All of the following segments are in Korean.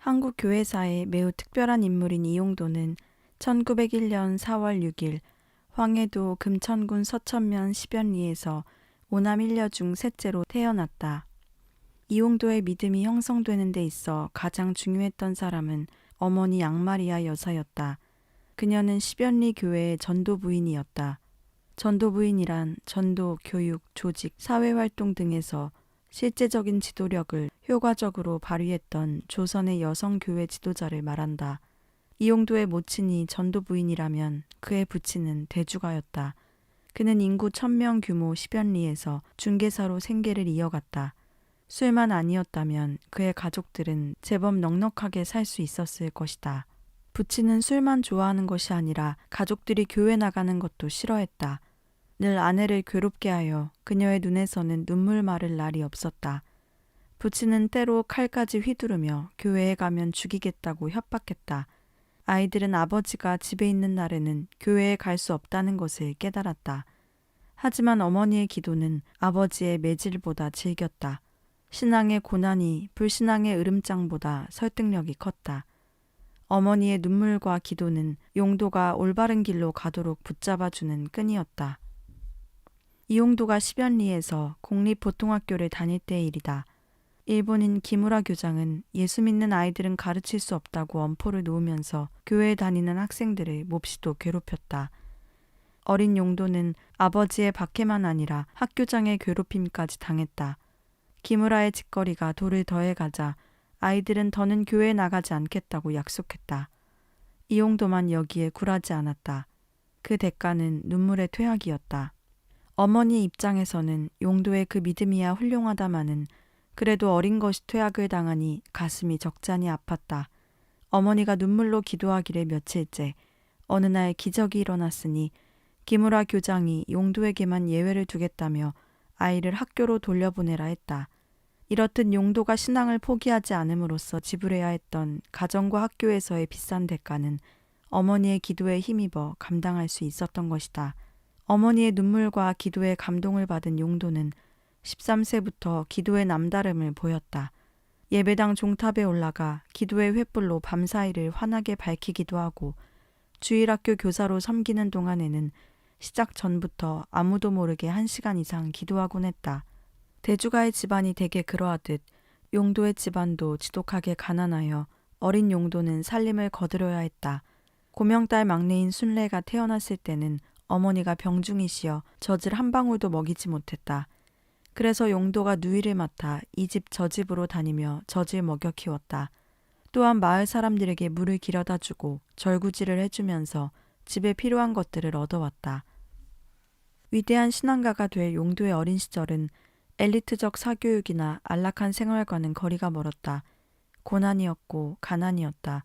한국 교회사의 매우 특별한 인물인 이용도는 1901년 4월 6일 황해도 금천군 서천면 십연리에서 오남 일녀 중 셋째로 태어났다. 이용도의 믿음이 형성되는 데 있어 가장 중요했던 사람은 어머니 양마리아 여사였다. 그녀는 십연리 교회의 전도 부인이었다. 전도 부인이란 전도, 교육, 조직, 사회활동 등에서 실제적인 지도력을 효과적으로 발휘했던 조선의 여성교회 지도자를 말한다. 이용도의 모친이 전도 부인이라면 그의 부친은 대주가였다. 그는 인구 1000명 규모 십연리에서 중개사로 생계를 이어갔다. 술만 아니었다면 그의 가족들은 제법 넉넉하게 살 수 있었을 것이다. 부친은 술만 좋아하는 것이 아니라 가족들이 교회 나가는 것도 싫어했다. 늘 아내를 괴롭게 하여 그녀의 눈에서는 눈물 마를 날이 없었다. 부친은 때로 칼까지 휘두르며 교회에 가면 죽이겠다고 협박했다. 아이들은 아버지가 집에 있는 날에는 교회에 갈 수 없다는 것을 깨달았다. 하지만 어머니의 기도는 아버지의 매질보다 질겼다. 신앙의 고난이 불신앙의 으름장보다 설득력이 컸다. 어머니의 눈물과 기도는 용도가 올바른 길로 가도록 붙잡아주는 끈이었다. 이용도가 십연리에서 공립보통학교를 다닐 때의 일이다. 일본인 기무라 교장은 예수 믿는 아이들은 가르칠 수 없다고 엄포를 놓으면서 교회에 다니는 학생들을 몹시도 괴롭혔다. 어린 용도는 아버지의 박해만 아니라 학교장의 괴롭힘까지 당했다. 기무라의 짓거리가 돌을 더해가자 아이들은 더는 교회에 나가지 않겠다고 약속했다. 이용도만 여기에 굴하지 않았다. 그 대가는 눈물의 퇴학이었다. 어머니 입장에서는 용도의 그 믿음이야 훌륭하다마는 그래도 어린 것이 퇴학을 당하니 가슴이 적잖이 아팠다. 어머니가 눈물로 기도하기를 며칠째 어느 날 기적이 일어났으니 기무라 교장이 용도에게만 예외를 두겠다며 아이를 학교로 돌려보내라 했다. 이렇듯 용도가 신앙을 포기하지 않음으로써 지불해야 했던 가정과 학교에서의 비싼 대가는 어머니의 기도에 힘입어 감당할 수 있었던 것이다. 어머니의 눈물과 기도에 감동을 받은 용도는 13세부터 기도의 남다름을 보였다. 예배당 종탑에 올라가 기도의 횃불로 밤사이를 환하게 밝히기도 하고 주일학교 교사로 섬기는 동안에는 시작 전부터 아무도 모르게 1시간 이상 기도하곤 했다. 대주가의 집안이 대개 그러하듯 용도의 집안도 지독하게 가난하여 어린 용도는 살림을 거들어야 했다. 고명딸 막내인 순례가 태어났을 때는 어머니가 병중이시여 젖을 한 방울도 먹이지 못했다. 그래서 용도가 누이를 맡아 이 집 저 집으로 다니며 젖을 먹여 키웠다. 또한 마을 사람들에게 물을 길어다 주고 절구지를 해주면서 집에 필요한 것들을 얻어왔다. 위대한 신앙가가 될 용도의 어린 시절은 엘리트적 사교육이나 안락한 생활과는 거리가 멀었다. 고난이었고 가난이었다.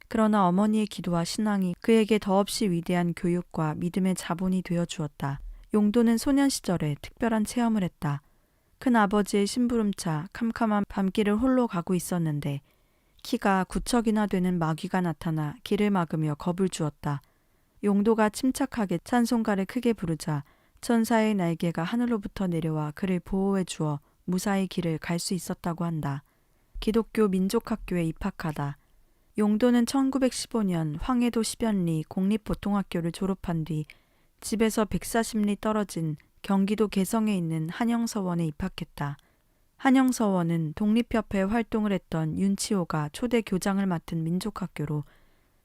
그러나 어머니의 기도와 신앙이 그에게 더없이 위대한 교육과 믿음의 자본이 되어 주었다. 용도는 소년 시절에 특별한 체험을 했다. 큰 아버지의 심부름차 캄캄한 밤길을 홀로 가고 있었는데 키가 9척이나 되는 마귀가 나타나 길을 막으며 겁을 주었다. 용도가 침착하게 찬송가를 크게 부르자 천사의 날개가 하늘로부터 내려와 그를 보호해 주어 무사히 길을 갈 수 있었다고 한다. 기독교 민족학교에 입학하다. 용도는 1915년 황해도 십연리 공립보통학교를 졸업한 뒤 집에서 140리 떨어진 경기도 개성에 있는 한영서원에 입학했다. 한영서원은 독립협회 활동을 했던 윤치호가 초대 교장을 맡은 민족학교로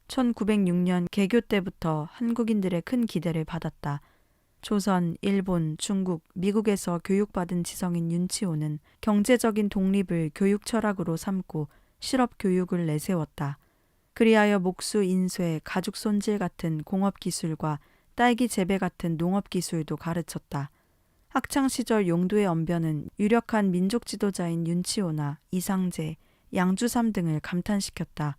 1906년 개교 때부터 한국인들의 큰 기대를 받았다. 조선, 일본, 중국, 미국에서 교육받은 지성인 윤치호는 경제적인 독립을 교육 철학으로 삼고 실업 교육을 내세웠다. 그리하여 목수 인쇄, 가죽 손질 같은 공업 기술과 딸기 재배 같은 농업 기술도 가르쳤다. 학창 시절 용도의 언변은 유력한 민족 지도자인 윤치호나 이상제, 양주삼 등을 감탄시켰다.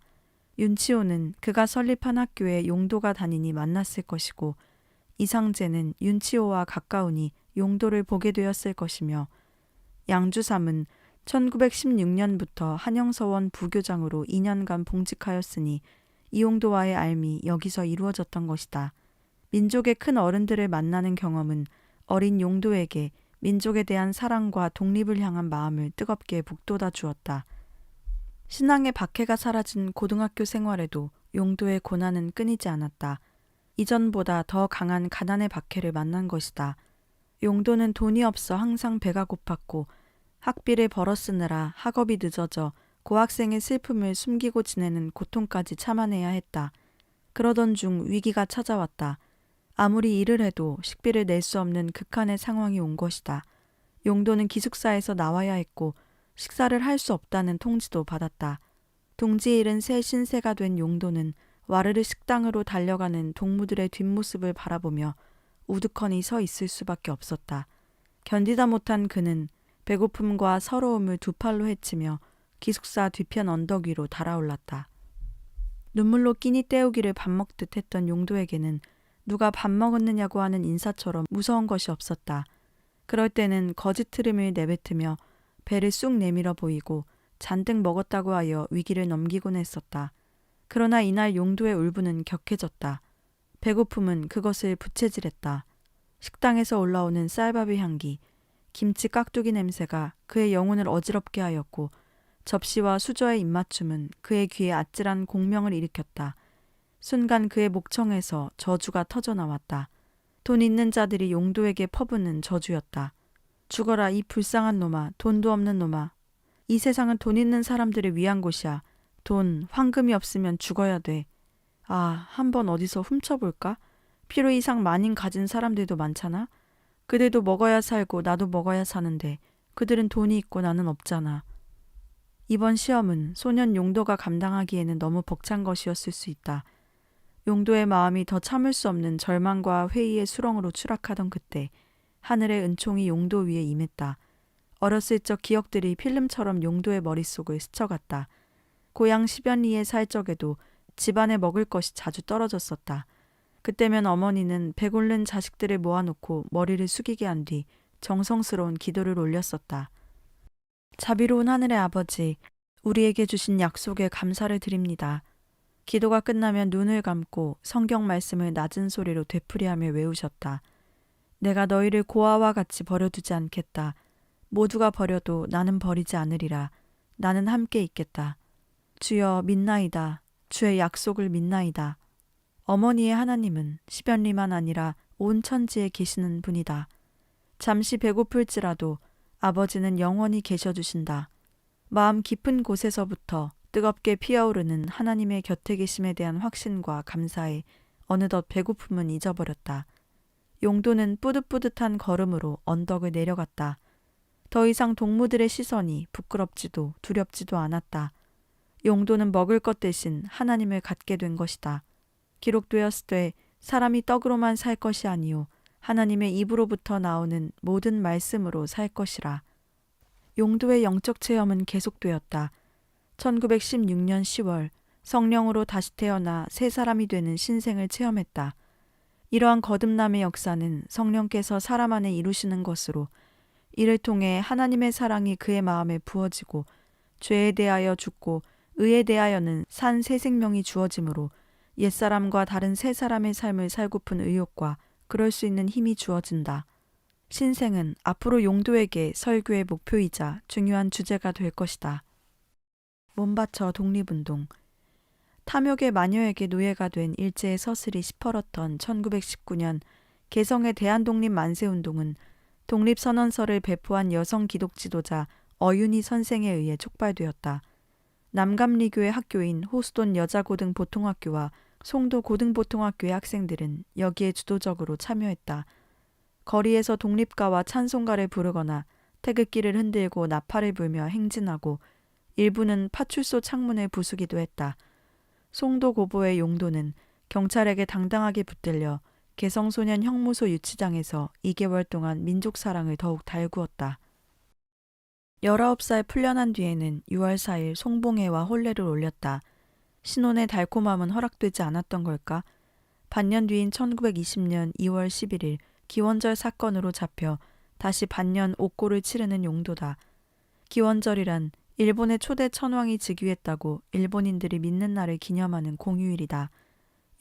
윤치호는 그가 설립한 학교에 용도가 다니니 만났을 것이고 이상제는 윤치호와 가까우니 용도를 보게 되었을 것이며 양주삼은 1916년부터 한영서원 부교장으로 2년간 봉직하였으니 이용도와의 알미 여기서 이루어졌던 것이다. 민족의 큰 어른들을 만나는 경험은 어린 용도에게 민족에 대한 사랑과 독립을 향한 마음을 뜨겁게 북돋아 주었다. 신앙의 박해가 사라진 고등학교 생활에도 용도의 고난은 끊이지 않았다. 이전보다 더 강한 가난의 박해를 만난 것이다. 용도는 돈이 없어 항상 배가 고팠고 학비를 벌어 쓰느라 학업이 늦어져 고학생의 슬픔을 숨기고 지내는 고통까지 참아내야 했다. 그러던 중 위기가 찾아왔다. 아무리 일을 해도 식비를 낼 수 없는 극한의 상황이 온 것이다. 용도는 기숙사에서 나와야 했고 식사를 할 수 없다는 통지도 받았다. 둥지 잃은 새 신세가 된 용도는 와르르 식당으로 달려가는 동무들의 뒷모습을 바라보며 우두커니 서 있을 수밖에 없었다. 견디다 못한 그는 배고픔과 서러움을 두 팔로 헤치며 기숙사 뒤편 언덕 위로 달아올랐다. 눈물로 끼니 때우기를 밥 먹듯 했던 용도에게는 누가 밥 먹었느냐고 하는 인사처럼 무서운 것이 없었다. 그럴 때는 거짓 트름을 내뱉으며 배를 쑥 내밀어 보이고 잔뜩 먹었다고 하여 위기를 넘기곤 했었다. 그러나 이날 용도의 울분은 격해졌다. 배고픔은 그것을 부채질했다. 식당에서 올라오는 쌀밥의 향기, 김치 깍두기 냄새가 그의 영혼을 어지럽게 하였고 접시와 수저의 입맞춤은 그의 귀에 아찔한 공명을 일으켰다. 순간 그의 목청에서 저주가 터져나왔다. 돈 있는 자들이 용도에게 퍼붓는 저주였다. 죽어라 이 불쌍한 놈아, 돈도 없는 놈아. 이 세상은 돈 있는 사람들을 위한 곳이야. 돈, 황금이 없으면 죽어야 돼. 아, 한번 어디서 훔쳐볼까? 필요 이상 많이 가진 사람들도 많잖아. 그들도 먹어야 살고 나도 먹어야 사는데 그들은 돈이 있고 나는 없잖아. 이번 시험은 소년 용도가 감당하기에는 너무 벅찬 것이었을 수 있다. 용도의 마음이 더 참을 수 없는 절망과 회의의 수렁으로 추락하던 그때 하늘의 은총이 용도 위에 임했다. 어렸을 적 기억들이 필름처럼 용도의 머릿속을 스쳐갔다. 고향 10여 리에 살 적에도 집안에 먹을 것이 자주 떨어졌었다. 그때면 어머니는 배고른 자식들을 모아놓고 머리를 숙이게 한 뒤 정성스러운 기도를 올렸었다. 자비로운 하늘의 아버지, 우리에게 주신 약속에 감사를 드립니다. 기도가 끝나면 눈을 감고 성경 말씀을 낮은 소리로 되풀이하며 외우셨다. 내가 너희를 고아와 같이 버려두지 않겠다. 모두가 버려도 나는 버리지 않으리라. 나는 함께 있겠다. 주여 믿나이다. 주의 약속을 믿나이다. 어머니의 하나님은 시변리만 아니라 온 천지에 계시는 분이다. 잠시 배고플지라도 아버지는 영원히 계셔주신다. 마음 깊은 곳에서부터 뜨겁게 피어오르는 하나님의 곁에 계심에 대한 확신과 감사에 어느덧 배고픔은 잊어버렸다. 용도는 뿌듯뿌듯한 걸음으로 언덕을 내려갔다. 더 이상 동무들의 시선이 부끄럽지도 두렵지도 않았다. 용도는 먹을 것 대신 하나님을 갖게 된 것이다. 기록되었으되 사람이 떡으로만 살 것이 아니요 하나님의 입으로부터 나오는 모든 말씀으로 살 것이라. 용도의 영적 체험은 계속되었다. 1916년 10월 성령으로 다시 태어나 새 사람이 되는 신생을 체험했다. 이러한 거듭남의 역사는 성령께서 사람 안에 이루시는 것으로 이를 통해 하나님의 사랑이 그의 마음에 부어지고 죄에 대하여 죽고 의에 대하여는 산 새 생명이 주어지므로 옛사람과 다른 새 사람의 삶을 살고픈 의욕과 그럴 수 있는 힘이 주어진다. 신생은 앞으로 용도에게 설교의 목표이자 중요한 주제가 될 것이다. 몸바쳐 독립운동. 탐욕의 마녀에게 노예가 된 일제의 서슬이 시퍼렇던 1919년 개성의 대한독립 만세운동은 독립선언서를 배포한 여성 기독 지도자 어윤희 선생에 의해 촉발되었다. 남감리교의 학교인 호수돈 여자고등보통학교와 송도 고등보통학교의 학생들은 여기에 주도적으로 참여했다. 거리에서 독립가와 찬송가를 부르거나 태극기를 흔들고 나팔을 불며 행진하고 일부는 파출소 창문을 부수기도 했다. 송도 고보의 용도는 경찰에게 당당하게 붙들려 개성소년 형무소 유치장에서 2개월 동안 민족사랑을 더욱 달구었다. 19살 풀려난 뒤에는 6월 4일 송봉회와 혼례를 올렸다. 신혼의 달콤함은 허락되지 않았던 걸까? 반년 뒤인 1920년 2월 11일 기원절 사건으로 잡혀 다시 반년 옥고를 치르는 용도다. 기원절이란 일본의 초대 천황이 즉위했다고 일본인들이 믿는 날을 기념하는 공휴일이다.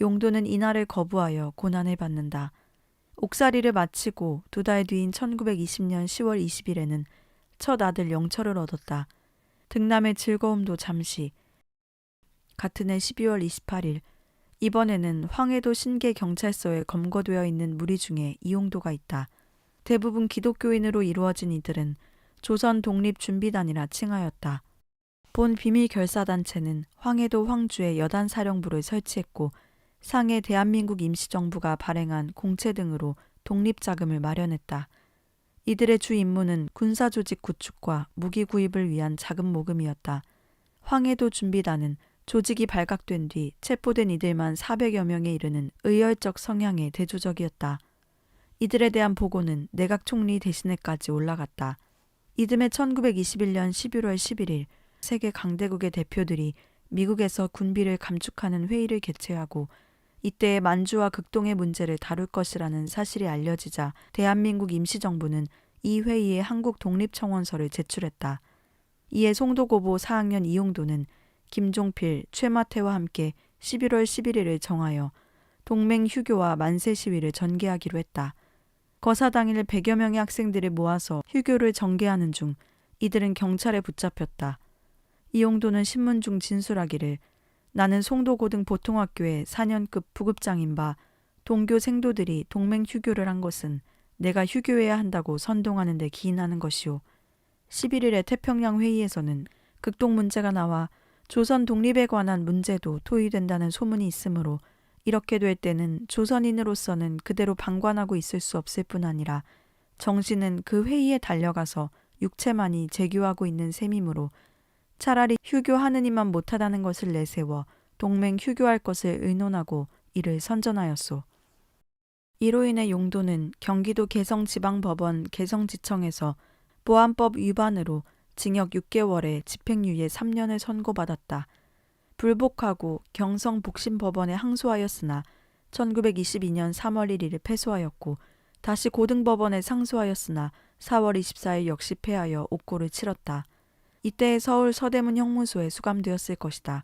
용도는 이날을 거부하여 고난을 받는다. 옥살이를 마치고 2달 뒤인 1920년 10월 20일에는 첫 아들 영철을 얻었다. 등남의 즐거움도 잠시. 같은 해 12월 28일 이번에는 황해도 신계경찰서에 검거되어 있는 무리 중에 이용도가 있다. 대부분 기독교인으로 이루어진 이들은 조선 독립준비단이라 칭하였다. 본 비밀결사단체는 황해도 황주에 여단사령부를 설치했고 상해 대한민국 임시정부가 발행한 공채 등으로 독립자금을 마련했다. 이들의 주 임무는 군사조직 구축과 무기 구입을 위한 자금 모금이었다. 황해도 준비단은 조직이 발각된 뒤 체포된 이들만 400여 명에 이르는 의열적 성향의 대조적이었다. 이들에 대한 보고는 내각 총리 대신에까지 올라갔다. 이듬해 1921년 11월 11일 세계 강대국의 대표들이 미국에서 군비를 감축하는 회의를 개최하고 이때 만주와 극동의 문제를 다룰 것이라는 사실이 알려지자 대한민국 임시정부는 이 회의에 한국 독립청원서를 제출했다. 이에 송도고보 4학년 이용도는 김종필, 최마태와 함께 11월 11일을 정하여 동맹 휴교와 만세 시위를 전개하기로 했다. 거사 당일 100여 명의 학생들을 모아서 휴교를 전개하는 중 이들은 경찰에 붙잡혔다. 이용도는 신문 중 진술하기를 나는 송도고등 보통학교의 4년급 부급장인 바 동교 생도들이 동맹 휴교를 한 것은 내가 휴교해야 한다고 선동하는 데 기인하는 것이오. 11일의 태평양 회의에서는 극동 문제가 나와 조선 독립에 관한 문제도 토의된다는 소문이 있으므로 이렇게 될 때는 조선인으로서는 그대로 방관하고 있을 수 없을 뿐 아니라 정신은 그 회의에 달려가서 육체만이 재교하고 있는 셈이므로 차라리 휴교하느니만 못하다는 것을 내세워 동맹 휴교할 것을 의논하고 이를 선전하였소. 이로 인해 용도는 경기도 개성지방법원 개성지청에서 보안법 위반으로 징역 6개월에 집행유예 3년을 선고받았다. 불복하고 경성복심법원에 항소하였으나 1922년 3월 1일에 패소하였고 다시 고등법원에 상소하였으나 4월 24일 역시 패하여 옥고를 치렀다. 이때 서울 서대문 형무소에 수감되었을 것이다.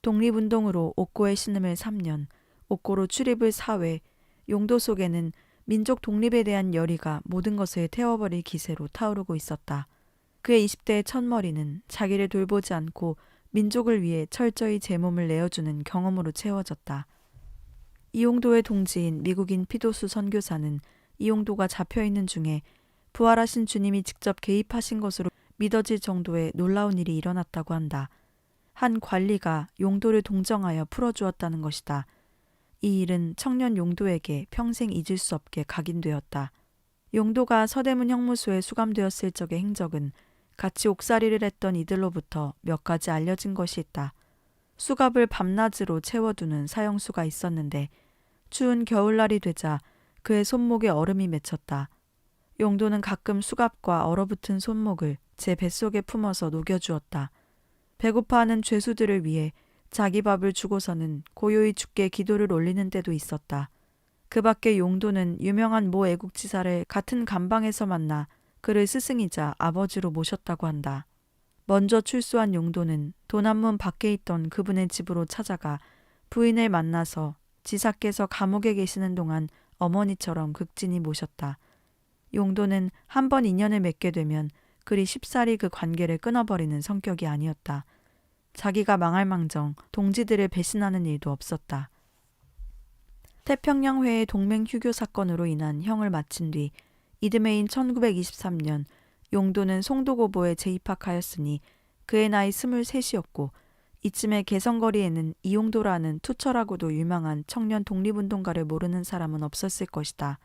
독립운동으로 옥고에 신음을 3년, 옥고로 출입을 4회, 용도 속에는 민족 독립에 대한 열의가 모든 것을 태워버릴 기세로 타오르고 있었다. 그의 20대의 첫머리는 자기를 돌보지 않고 민족을 위해 철저히 제 몸을 내어주는 경험으로 채워졌다. 이용도의 동지인 미국인 피도수 선교사는 이용도가 잡혀있는 중에 부활하신 주님이 직접 개입하신 것으로 믿어질 정도의 놀라운 일이 일어났다고 한다. 한 관리가 용도를 동정하여 풀어주었다는 것이다. 이 일은 청년 용도에게 평생 잊을 수 없게 각인되었다. 용도가 서대문 형무소에 수감되었을 적의 행적은 같이 옥살이를 했던 이들로부터 몇 가지 알려진 것이 있다. 수갑을 밤낮으로 채워두는 사형수가 있었는데 추운 겨울날이 되자 그의 손목에 얼음이 맺혔다. 용도는 가끔 수갑과 얼어붙은 손목을 제 뱃속에 품어서 녹여주었다. 배고파하는 죄수들을 위해 자기 밥을 주고서는 고요히 주께 기도를 올리는 때도 있었다. 그 밖에 용도는 유명한 모 애국지사를 같은 감방에서 만나 그를 스승이자 아버지로 모셨다고 한다. 먼저 출소한 용도는 도남문 밖에 있던 그분의 집으로 찾아가 부인을 만나서 지사께서 감옥에 계시는 동안 어머니처럼 극진히 모셨다. 용도는 한 번 인연을 맺게 되면 그리 쉽사리 그 관계를 끊어버리는 성격이 아니었다. 자기가 망할망정 동지들을 배신하는 일도 없었다. 태평양회의 동맹 휴교 사건으로 인한 형을 마친 뒤 이듬해인 1923년 용도는 송도고보에 재입학하였으니 그의 나이 23이었고 이쯤에 개성거리에는 이용도라는 투철하고도 유명한 청년 독립운동가를 모르는 사람은 없었을 것이다.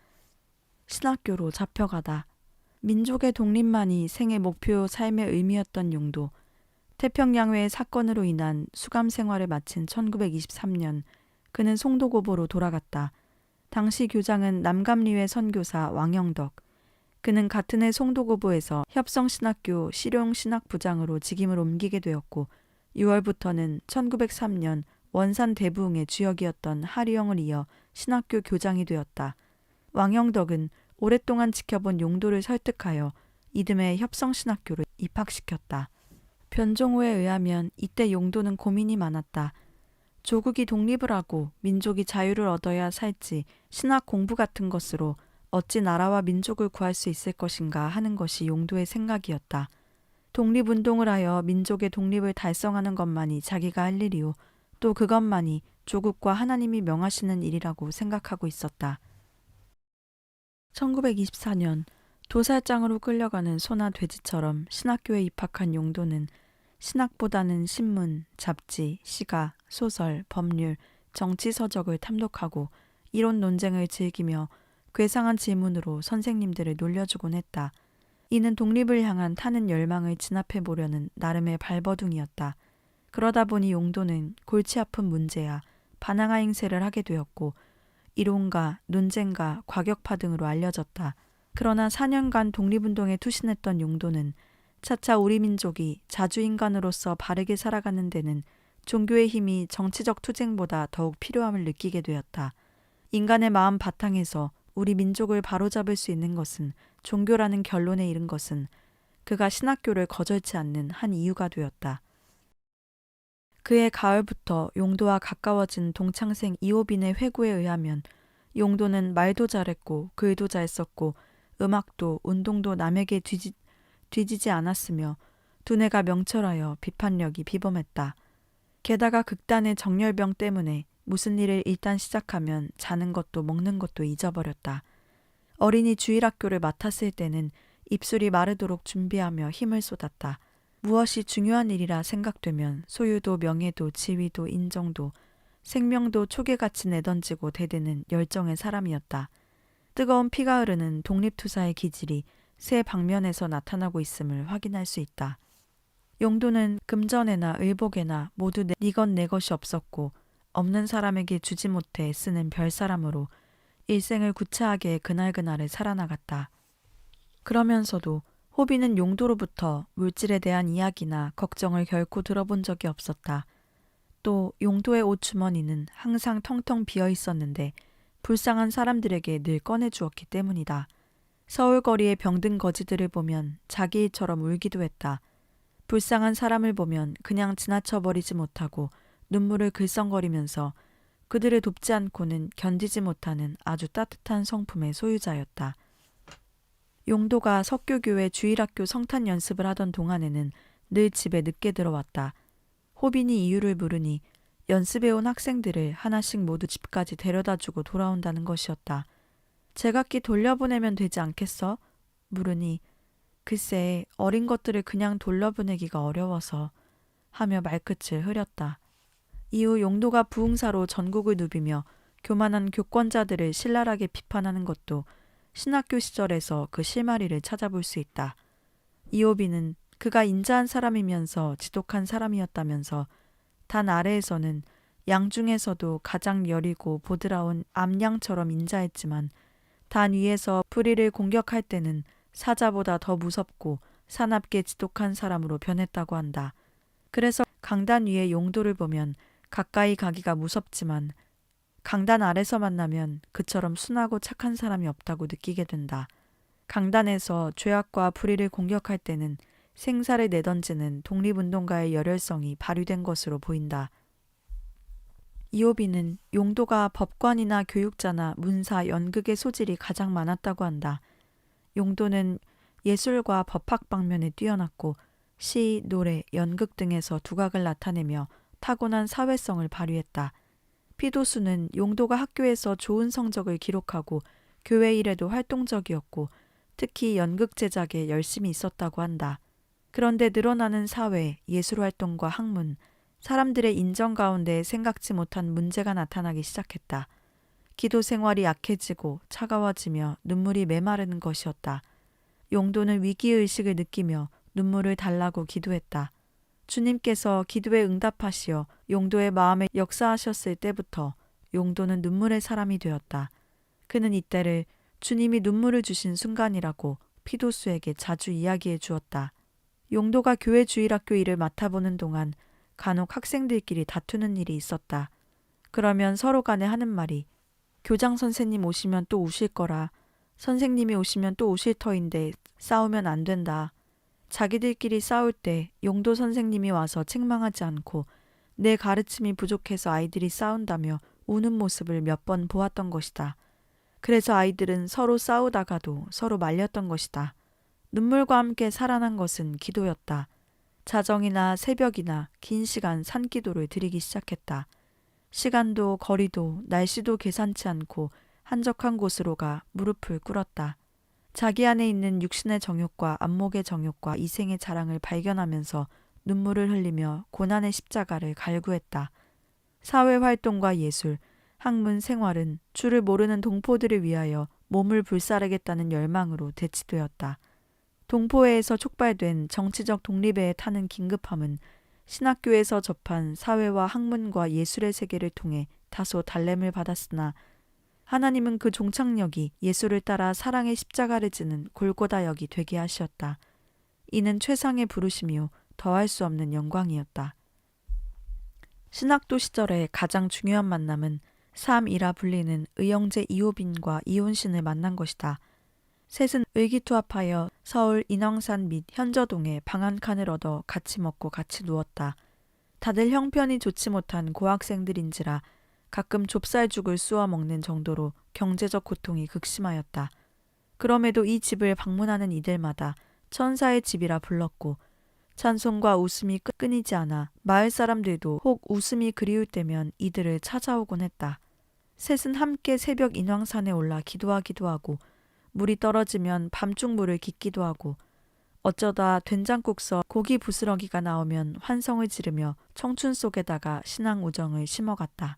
신학교로 잡혀가다. 민족의 독립만이 생의 목표 삶의 의미였던 용도. 태평양회 사건으로 인한 수감 생활을 마친 1923년 그는 송도고보로 돌아갔다. 당시 교장은 남감리회 선교사 왕영덕. 그는 같은 해 송도고보에서 협성신학교 실용신학부장으로 직임을 옮기게 되었고 6월부터는 1903년 원산 대부흥의 주역이었던 하리영을 이어 신학교 교장이 되었다. 왕영덕은 오랫동안 지켜본 용도를 설득하여 이듬해 협성신학교를 입학시켰다. 변종호에 의하면 이때 용도는 고민이 많았다. 조국이 독립을 하고 민족이 자유를 얻어야 살지 신학 공부 같은 것으로 어찌 나라와 민족을 구할 수 있을 것인가 하는 것이 용도의 생각이었다. 독립운동을 하여 민족의 독립을 달성하는 것만이 자기가 할 일이요. 또 그것만이 조국과 하나님이 명하시는 일이라고 생각하고 있었다. 1924년 도살장으로 끌려가는 소나 돼지처럼 신학교에 입학한 용도는 신학보다는 신문, 잡지, 시가, 소설, 법률, 정치 서적을 탐독하고 이론 논쟁을 즐기며 괴상한 질문으로 선생님들을 놀려주곤 했다. 이는 독립을 향한 타는 열망을 진압해 보려는 나름의 발버둥이었다. 그러다 보니 용도는 골치 아픈 문제야 반항아 행세를 하게 되었고 이론가, 논쟁가, 과격파 등으로 알려졌다. 그러나 4년간 독립운동에 투신했던 용도는 차차 우리 민족이 자주인간으로서 바르게 살아가는 데는 종교의 힘이 정치적 투쟁보다 더욱 필요함을 느끼게 되었다. 인간의 마음 바탕에서 우리 민족을 바로잡을 수 있는 것은 종교라는 결론에 이른 것은 그가 신학교를 거절치 않는 한 이유가 되었다. 그해 가을부터 용도와 가까워진 동창생 이호빈의 회고에 의하면 용도는 말도 잘했고 글도 잘 썼고 음악도 운동도 남에게 뒤지지 않았으며 두뇌가 명철하여 비판력이 비범했다. 게다가 극단의 정열병 때문에 무슨 일을 일단 시작하면 자는 것도 먹는 것도 잊어버렸다. 어린이 주일학교를 맡았을 때는 입술이 마르도록 준비하며 힘을 쏟았다. 무엇이 중요한 일이라 생각되면 소유도 명예도 지위도 인정도 생명도 초계같이 내던지고 대드는 열정의 사람이었다. 뜨거운 피가 흐르는 독립투사의 기질이 세 방면에서 나타나고 있음을 확인할 수 있다. 용도는 금전에나 의복에나 모두 네것 내 것이 없었고 없는 사람에게 주지 못해 쓰는 별사람으로 일생을 구차하게 그날그날을 살아나갔다. 그러면서도 호비는 용도로부터 물질에 대한 이야기나 걱정을 결코 들어본 적이 없었다. 또 용도의 옷 주머니는 항상 텅텅 비어 있었는데 불쌍한 사람들에게 늘 꺼내주었기 때문이다. 서울 거리의 병든 거지들을 보면 자기 일처럼 울기도 했다. 불쌍한 사람을 보면 그냥 지나쳐버리지 못하고 눈물을 글썽거리면서 그들을 돕지 않고는 견디지 못하는 아주 따뜻한 성품의 소유자였다. 용도가 석교교회 주일학교 성탄 연습을 하던 동안에는 늘 집에 늦게 들어왔다. 호빈이 이유를 물으니 연습해 온 학생들을 하나씩 모두 집까지 데려다주고 돌아온다는 것이었다. 제각기 돌려보내면 되지 않겠어? 물으니 글쎄 어린 것들을 그냥 돌려보내기가 어려워서 하며 말끝을 흐렸다. 이후 용도가 부흥사로 전국을 누비며 교만한 교권자들을 신랄하게 비판하는 것도 신학교 시절에서 그 실마리를 찾아볼 수 있다. 이호빈은 그가 인자한 사람이면서 지독한 사람이었다면서 단 아래에서는 양 중에서도 가장 여리고 보드라운 암양처럼 인자했지만 단 위에서 불의를 공격할 때는 사자보다 더 무섭고 사납게 지독한 사람으로 변했다고 한다. 그래서 강단 위의 용도를 보면 가까이 가기가 무섭지만 강단 아래서 만나면 그처럼 순하고 착한 사람이 없다고 느끼게 된다. 강단에서 죄악과 불의를 공격할 때는 생사를 내던지는 독립운동가의 열혈성이 발휘된 것으로 보인다. 이호빈은 용도가 법관이나 교육자나 문사, 연극의 소질이 가장 많았다고 한다. 용도는 예술과 법학 방면에 뛰어났고 시, 노래, 연극 등에서 두각을 나타내며 타고난 사회성을 발휘했다. 피도수는 용도가 학교에서 좋은 성적을 기록하고 교회 일에도 활동적이었고 특히 연극 제작에 열심히 있었다고 한다. 그런데 늘어나는 사회, 예술활동과 학문, 사람들의 인정 가운데 생각지 못한 문제가 나타나기 시작했다. 기도 생활이 약해지고 차가워지며 눈물이 메마르는 것이었다. 용도는 위기의식을 느끼며 눈물을 달라고 기도했다. 주님께서 기도에 응답하시어 용도의 마음에 역사하셨을 때부터 용도는 눈물의 사람이 되었다. 그는 이때를 주님이 눈물을 주신 순간이라고 피도수에게 자주 이야기해 주었다. 용도가 교회 주일학교 일을 맡아보는 동안 간혹 학생들끼리 다투는 일이 있었다. 그러면 서로 간에 하는 말이 교장 선생님 오시면 또 우실 거라. 선생님이 오시면 또 우실 터인데 싸우면 안 된다. 자기들끼리 싸울 때 용도 선생님이 와서 책망하지 않고 내 가르침이 부족해서 아이들이 싸운다며 우는 모습을 몇 번 보았던 것이다. 그래서 아이들은 서로 싸우다가도 서로 말렸던 것이다. 눈물과 함께 살아난 것은 기도였다. 자정이나 새벽이나 긴 시간 산기도를 드리기 시작했다. 시간도 거리도 날씨도 계산치 않고 한적한 곳으로 가 무릎을 꿇었다. 자기 안에 있는 육신의 정욕과 안목의 정욕과 이생의 자랑을 발견하면서 눈물을 흘리며 고난의 십자가를 갈구했다. 사회활동과 예술, 학문, 생활은 주를 모르는 동포들을 위하여 몸을 불사르겠다는 열망으로 대치되었다. 동포회에서 촉발된 정치적 독립에 타는 긴급함은 신학교에서 접한 사회와 학문과 예술의 세계를 통해 다소 달램을 받았으나 하나님은 그 종착역이 예수를 따라 사랑의 십자가를 지는 골고다역이 되게 하시었다. 이는 최상의 부르심이요 더할 수 없는 영광이었다. 신학도 시절의 가장 중요한 만남은 삼이라 불리는 의형제 이호빈과 이혼신을 만난 것이다. 셋은 의기투합하여 서울 인왕산 및 현저동에 방 한 칸을 얻어 같이 먹고 같이 누웠다. 다들 형편이 좋지 못한 고학생들인지라 가끔 좁쌀죽을 쑤어 먹는 정도로 경제적 고통이 극심하였다. 그럼에도 이 집을 방문하는 이들마다 천사의 집이라 불렀고 찬송과 웃음이 끊이지 않아 마을 사람들도 혹 웃음이 그리울 때면 이들을 찾아오곤 했다. 셋은 함께 새벽 인왕산에 올라 기도하기도 하고 물이 떨어지면 밤중물을 깃기도 하고 어쩌다 된장국 써 고기 부스러기가 나오면 환성을 지르며 청춘 속에다가 신앙 우정을 심어갔다.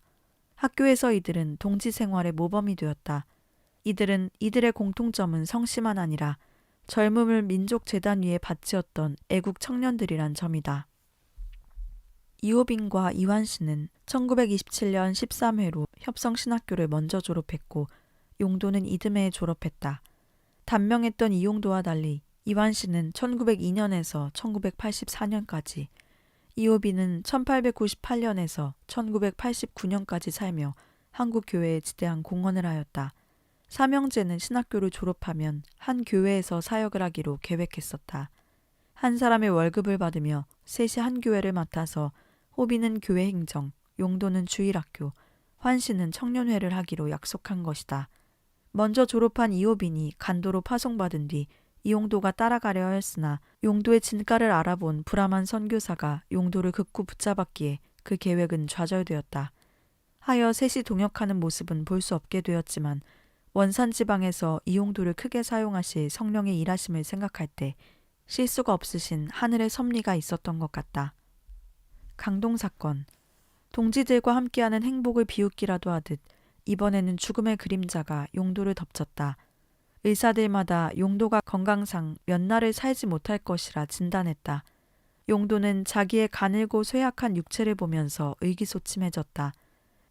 학교에서 이들은 동지 생활의 모범이 되었다. 이들은 이들의 공통점은 성씨만 아니라 젊음을 민족재단 위에 바치었던 애국 청년들이란 점이다. 이호빈과 이완씨는 1927년 13회로 협성신학교를 먼저 졸업했고 용도는 이듬해에 졸업했다. 단명했던 이용도와 달리 이완씨는 1902년에서 1984년까지, 이호빈은 1898년에서 1989년까지 살며 한국 교회에 지대한 공헌을 하였다. 삼형제는 신학교를 졸업하면 한 교회에서 사역을 하기로 계획했었다. 한 사람의 월급을 받으며 셋이 한 교회를 맡아서 호빈은 교회 행정, 용도는 주일학교, 환씨는 청년회를 하기로 약속한 것이다. 먼저 졸업한 이호빈이 간도로 파송받은 뒤 이용도가 따라가려 하였으나 용도의 진가를 알아본 불암한 선교사가 용도를 극구 붙잡았기에 그 계획은 좌절되었다. 하여 셋이 동역하는 모습은 볼 수 없게 되었지만 원산 지방에서 이용도를 크게 사용하실 성령의 일하심을 생각할 때 실수가 없으신 하늘의 섭리가 있었던 것 같다. 강동사건. 동지들과 함께하는 행복을 비웃기라도 하듯 이번에는 죽음의 그림자가 용도를 덮쳤다. 의사들마다 용도가 건강상 몇 날을 살지 못할 것이라 진단했다. 용도는 자기의 가늘고 쇠약한 육체를 보면서 의기소침해졌다.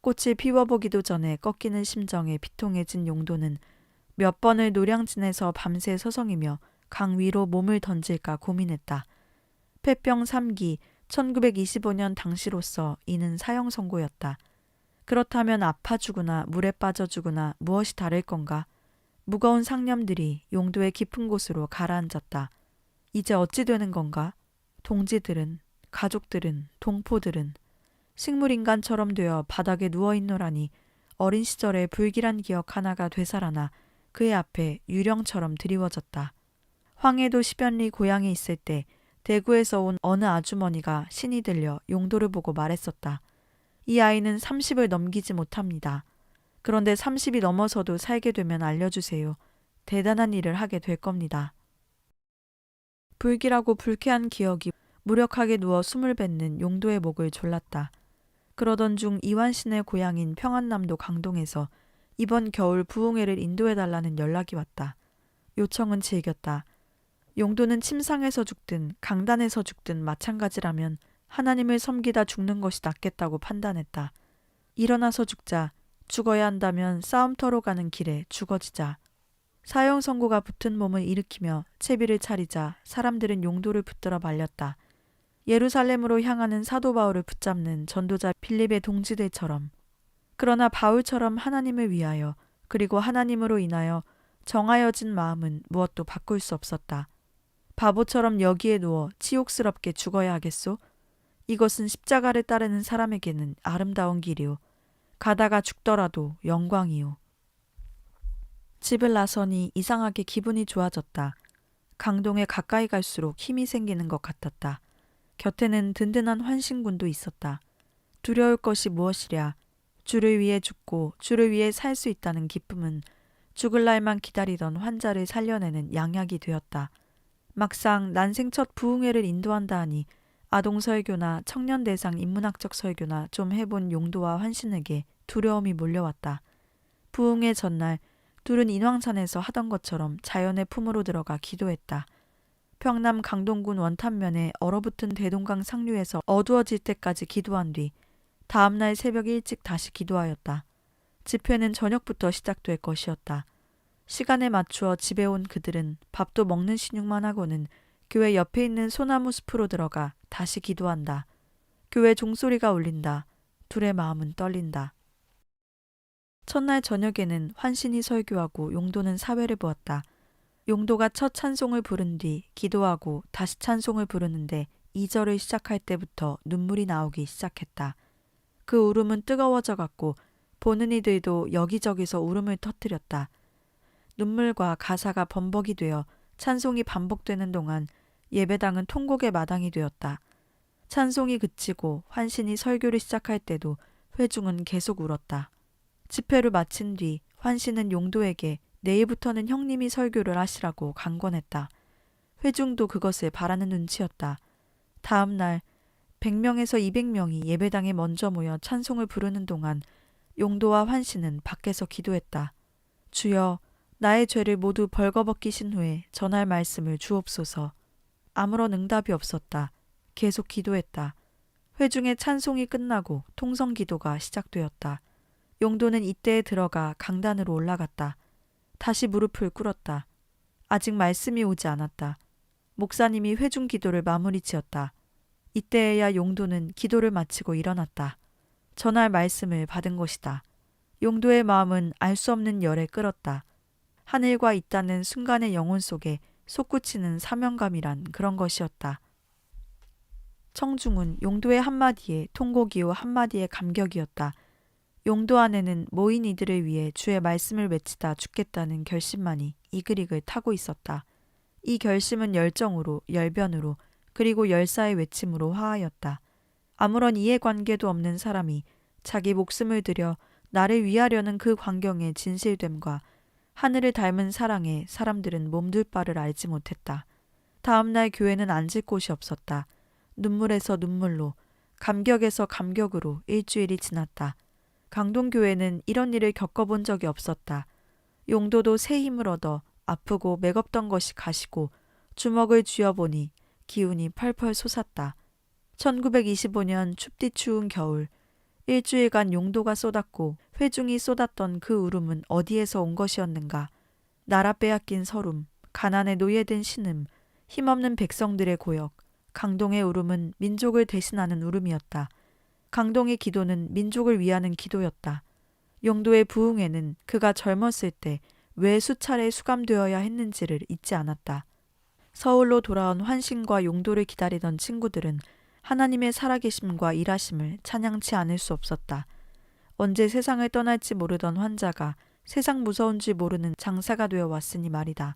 꽃을 피워보기도 전에 꺾이는 심정에 비통해진 용도는 몇 번을 노량진에서 밤새 서성이며 강 위로 몸을 던질까 고민했다. 폐병 3기 1925년 당시로서 이는 사형 선고였다. 그렇다면 아파 죽으나 물에 빠져 죽으나 무엇이 다를 건가? 무거운 상념들이 용도의 깊은 곳으로 가라앉았다. 이제 어찌 되는 건가? 동지들은, 가족들은, 동포들은 식물인간처럼 되어 바닥에 누워있노라니 어린 시절의 불길한 기억 하나가 되살아나 그의 앞에 유령처럼 드리워졌다. 황해도 십연리 고향에 있을 때 대구에서 온 어느 아주머니가 신이 들려 용도를 보고 말했었다. 이 아이는 30을 넘기지 못합니다. 그런데 30이 넘어서도 살게 되면 알려주세요. 대단한 일을 하게 될 겁니다. 불길하고 불쾌한 기억이 무력하게 누워 숨을 뱉는 용도의 목을 졸랐다. 그러던 중 이완신의 고향인 평안남도 강동에서 이번 겨울 부흥회를 인도해달라는 연락이 왔다. 요청은 즐겼다. 용도는 침상에서 죽든 강단에서 죽든 마찬가지라면 하나님을 섬기다 죽는 것이 낫겠다고 판단했다. 일어나서 죽자. 죽어야 한다면 싸움터로 가는 길에 죽어지자. 사형 선고가 붙은 몸을 일으키며 채비를 차리자 사람들은 용도를 붙들어 말렸다. 예루살렘으로 향하는 사도 바울을 붙잡는 전도자 빌립의 동지들처럼. 그러나 바울처럼 하나님을 위하여 그리고 하나님으로 인하여 정하여진 마음은 무엇도 바꿀 수 없었다. 바보처럼 여기에 누워 치욕스럽게 죽어야 하겠소? 이것은 십자가를 따르는 사람에게는 아름다운 길이오. 가다가 죽더라도 영광이오. 집을 나서니 이상하게 기분이 좋아졌다. 강동에 가까이 갈수록 힘이 생기는 것 같았다. 곁에는 든든한 환신군도 있었다. 두려울 것이 무엇이랴. 주를 위해 죽고 주를 위해 살 수 있다는 기쁨은 죽을 날만 기다리던 환자를 살려내는 양약이 되었다. 막상 난생 첫 부흥회를 인도한다 하니 아동 설교나 청년 대상 인문학적 설교나 좀 해본 용도와 환신에게 두려움이 몰려왔다. 부흥회 전날 둘은 인왕산에서 하던 것처럼 자연의 품으로 들어가 기도했다. 평남 강동군 원탄면에 얼어붙은 대동강 상류에서 어두워질 때까지 기도한 뒤 다음날 새벽 일찍 다시 기도하였다. 집회는 저녁부터 시작될 것이었다. 시간에 맞추어 집에 온 그들은 밥도 먹는 신용만 하고는 교회 옆에 있는 소나무 숲으로 들어가 다시 기도한다. 교회 종소리가 울린다. 둘의 마음은 떨린다. 첫날 저녁에는 환신이 설교하고 용도는 사회를 보았다. 용도가 첫 찬송을 부른 뒤 기도하고 다시 찬송을 부르는데 2절을 시작할 때부터 눈물이 나오기 시작했다. 그 울음은 뜨거워져 갔고 보는 이들도 여기저기서 울음을 터뜨렸다. 눈물과 가사가 범벅이 되어 찬송이 반복되는 동안 예배당은 통곡의 마당이 되었다. 찬송이 그치고 환신이 설교를 시작할 때도 회중은 계속 울었다. 집회를 마친 뒤 환신은 용도에게 내일부터는 형님이 설교를 하시라고 강권했다. 회중도 그것을 바라는 눈치였다. 다음 날 100명에서 200명이 예배당에 먼저 모여 찬송을 부르는 동안 용도와 환신은 밖에서 기도했다. 주여, 나의 죄를 모두 벌거벗기신 후에 전할 말씀을 주옵소서. 아무런 응답이 없었다. 계속 기도했다. 회중의 찬송이 끝나고 통성 기도가 시작되었다. 용도는 이때에 들어가 강단으로 올라갔다. 다시 무릎을 꿇었다. 아직 말씀이 오지 않았다. 목사님이 회중 기도를 마무리 지었다. 이때에야 용도는 기도를 마치고 일어났다. 전할 말씀을 받은 것이다. 용도의 마음은 알 수 없는 열에 끓었다. 하늘과 있다는 순간의 영혼 속에 솟구치는 사명감이란 그런 것이었다. 청중은 용도의 한마디에 통곡이요 한마디에 감격이었다. 용도 안에는 모인 이들을 위해 주의 말씀을 외치다 죽겠다는 결심만이 이글이글 타고 있었다. 이 결심은 열정으로, 열변으로, 그리고 열사의 외침으로 화하였다. 아무런 이해관계도 없는 사람이 자기 목숨을 들여 나를 위하려는 그 광경의 진실됨과 하늘을 닮은 사랑에 사람들은 몸둘 바를 알지 못했다. 다음날 교회는 앉을 곳이 없었다. 눈물에서 눈물로, 감격에서 감격으로 일주일이 지났다. 강동교회는 이런 일을 겪어본 적이 없었다. 용도도 새 힘을 얻어 아프고 맥없던 것이 가시고 주먹을 쥐어보니 기운이 펄펄 솟았다. 1925년 춥디 추운 겨울, 일주일간 용도가 쏟았고 회중이 쏟았던 그 울음은 어디에서 온 것이었는가. 나라 빼앗긴 서름, 가난에 노예된 신음, 힘없는 백성들의 고역, 강동의 울음은 민족을 대신하는 울음이었다. 강동의 기도는 민족을 위하는 기도였다. 용도의 부흥회는 그가 젊었을 때 왜 수차례 수감되어야 했는지를 잊지 않았다. 서울로 돌아온 환신과 용도를 기다리던 친구들은 하나님의 살아계심과 일하심을 찬양치 않을 수 없었다. 언제 세상을 떠날지 모르던 환자가 세상 무서운 줄 모르는 장사가 되어 왔으니 말이다.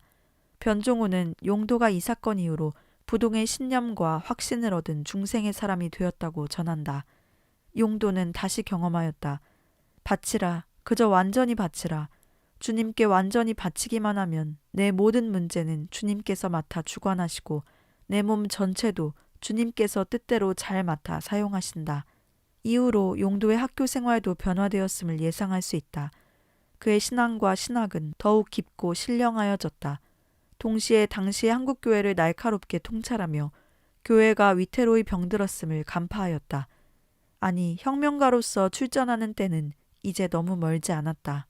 변종우는 용도가 이 사건 이후로 부동의 신념과 확신을 얻은 중생의 사람이 되었다고 전한다. 용도는 다시 경험하였다. 바치라, 그저 완전히 바치라. 주님께 완전히 바치기만 하면 내 모든 문제는 주님께서 맡아 주관하시고 내 몸 전체도 주님께서 뜻대로 잘 맡아 사용하신다. 이후로 용도의 학교 생활도 변화되었음을 예상할 수 있다. 그의 신앙과 신학은 더욱 깊고 신령하여졌다. 동시에 당시의 한국교회를 날카롭게 통찰하며 교회가 위태로이 병들었음을 간파하였다. 아니, 혁명가로서 출전하는 때는 이제 너무 멀지 않았다.